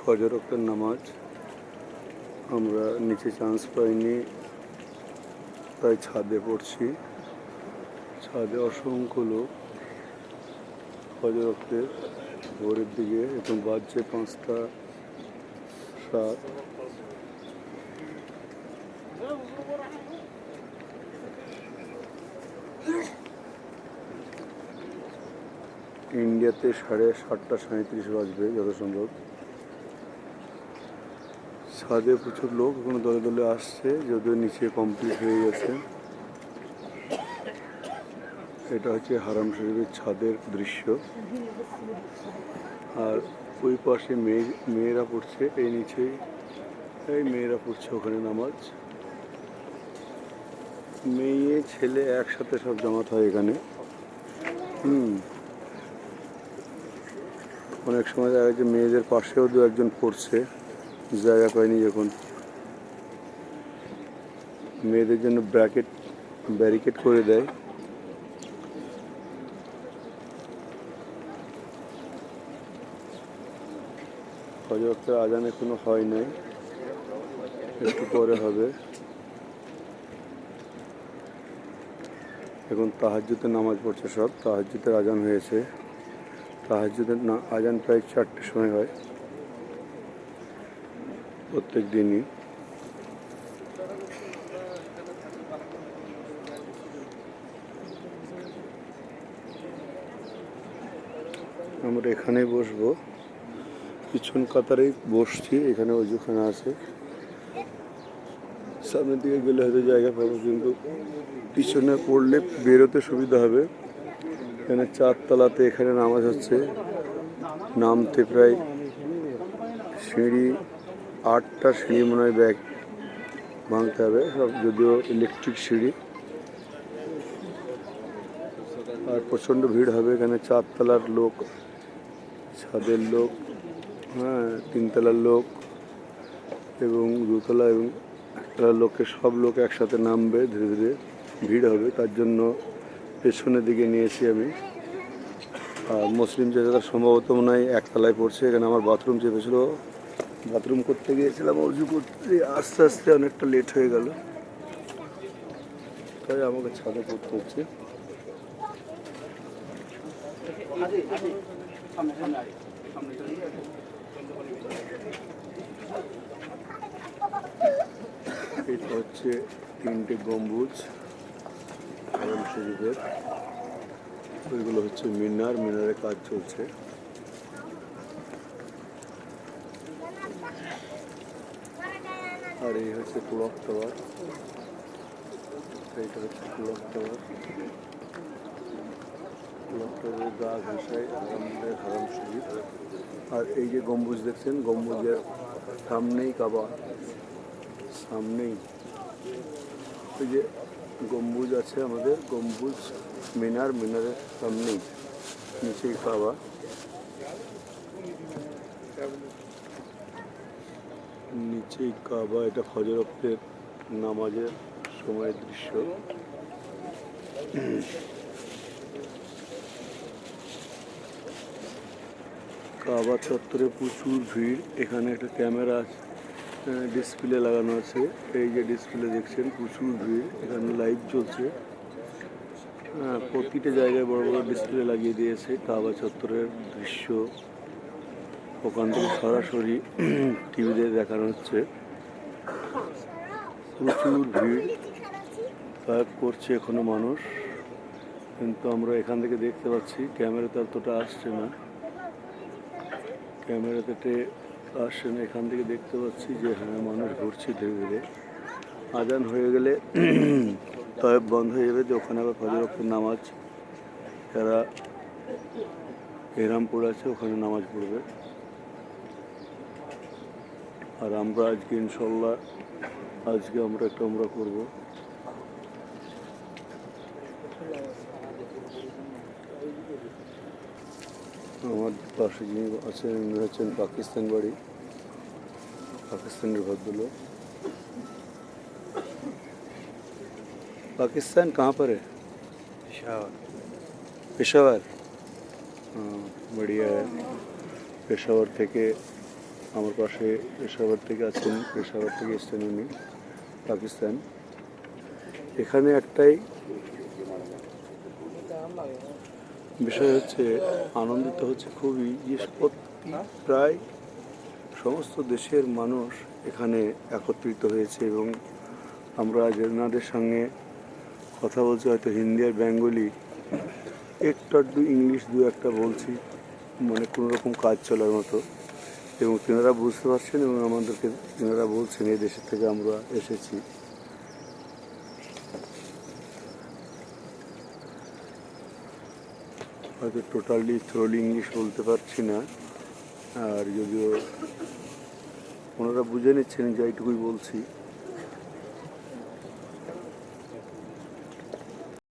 ফজর ওয়াক্তের নামাজ। আমরা নিচে চান্স পাইনি, তাই ছাদে পড়ছি। ছাদে অসংখ্য লোক ফজর ওয়াক্তের ভোরের দিকে। এখন বাজছে 5টা 7। ইন্ডিয়াতে 7:30 বাজবে যত সম্ভব। ছাদে প্রচুর লোক এখনো দলে দলে আসছে, যদিও নিচে কমপ্লিট হয়ে গেছে। এটা হচ্ছে হারাম শরীফের ছাদের দৃশ্য। আর ওই পাশে মেয়েরা পড়ছে, এই নিচেই এই মেয়েরা পড়ছে ওখানে নামাজ। মেয়ে ছেলে একসাথে সব জমাত হয় এখানে। অনেক সময় দেখা যাচ্ছে মেয়েদের পাশেও দু একজন পড়ছে, জায়গা পায়নি যখন। মেয়েদের জন্য ব্যারিকেড করে দেয়। ফজর ওয়াক্তের আজান এখনো হয় নাই, একটু পরে হবে। এখন তাহাজ্জুদের নামাজ পড়ছে সব। তাহাজ্জুদের আজান হয়েছে। তাহাজ্জুদের আজান প্রায় 4টের সময় হয় প্রত্যেক দিনই। আমরা এখানেই বসবো, পিছন কাতারেই বসছি। এখানে ওইখানে আছে, সামনের দিকে গেলে হয়তো জায়গা পাবো, কিন্তু পিছনে পড়লে বেরোতে সুবিধা হবে। এখানে 4তলাতে এখানে নামাজ হচ্ছে। নামতে প্রায় সিঁড়ি 8টা সিঁড়ি মনে হয় ভাঙতে হবে সব, যদিও ইলেকট্রিক সিঁড়ি। আর প্রচণ্ড ভিড় হবে এখানে। 4তলার লোক, ছাদের লোক, 3তলার লোক এবং 2তলা এবং 1তলার লোককে, সব লোক একসাথে নামবে ধীরে ধীরে। ভিড় হবে, তার জন্য পেছনের দিকে নিয়েছি আমি। আর মুসলিম চাচারা সম্ভবত মনে হয় 1তলায় পড়ছে। এখানে আমার বাথরুম চেপেছিল, বাথরুম করতে গিয়েছিলাম, অজু করতে আস্তে আস্তে অনেকটা লেট হয়ে গেল, তাই আমাকে ছাদে পড়তে হচ্ছে। এটা হচ্ছে 3টে গম্বুজ হারাম শরীফের। ওইগুলো হচ্ছে মিনারের কাজ চলছে। আর এই হচ্ছে ক্লক টাওয়ার। এইটা হচ্ছে ক্লক টাওয়ার। ক্লক টাওয়ারের গা ঘেঁষায় হারাম শরীফ। আর এই যে গম্বুজ দেখছেন, গম্বুজের সামনেই কাবা, সামনেই ওই যে গম্বুজ আছে আমাদের, গম্বুজ মিনারের সামনেই, নিচেই কাবা। নিচেই কাবা। এটা ফজর ওয়াক্তের নামাজের সময়ের দৃশ্য। কাবা চত্বরে প্রচুর ভিড়। এখানে একটা ক্যামেরা ডিসপ্লে লাগানো আছে। এই যে ডিসপ্লে দেখছেন, প্রচুর ভিড়। এখানে লাইভ চলছে। প্রতিটা জায়গায় বড় বড় ডিসপ্লে লাগিয়ে দিয়েছে। কাবা চত্বরের দৃশ্য ওখান থেকে সরাসরি টিভিতে দেখানো হচ্ছে। প্রচুর ভিড়, লাইভ করছে এখনো মানুষ, কিন্তু আমরা এখান থেকে দেখতে পাচ্ছি। ক্যামেরাতে অতটা আসছে না, ক্যামেরাতে আসছে না। এখান থেকে দেখতে পাচ্ছি যে হ্যাঁ, মানুষ ঘুরছে ধীরে ধীরে। আজান হয়ে গেলে তয়েব বন্ধ হয়ে যাবে, যে ওখানে আবার ফজর ওয়াক্তের নামাজ, যারা এহরাম পড়ে আছে ওখানে নামাজ পড়বে। আর আমরা আজকে ইনশাল্লাহ আমরা একটা উমরা করব। আমার পাশে যিনি আছেন উনি হচ্ছেন পাকিস্তান বাড়ি, পাকিস্তানের ভদ্রলোক। पाकिस्तान कहाँ पर है? पेशावर। हाँ, बढ़िया है। पेशावर থেকে আমার পাশে পেশাওয়ার থেকে আছেন, পেশাওয়ার থেকে এসছেন উনি, পাকিস্তান। এখানে একটাই বিষয় হচ্ছে, আনন্দিত হচ্ছে খুবই যে প্রায় সমস্ত দেশের মানুষ এখানে একত্রিত হয়েছে এবং আমরা যেনাদের সঙ্গে কথা বলছি, হয়তো হিন্দি আর বেঙ্গলি, একটু আধটু ইংলিশ দু একটা বলছি, মানে কোনো রকম কাজ চলার মতো, এবং তেনারা বুঝতে পারছেন এবং আমাদেরকে তেনারা বলছেন এই দেশের থেকে আমরা এসেছি। হয়তো টোটালি থ্রোলি ইংলিশ বলতে পারছি না, আর যদিও ওনারা বুঝে নিচ্ছেন যে এইটুকুই বলছি।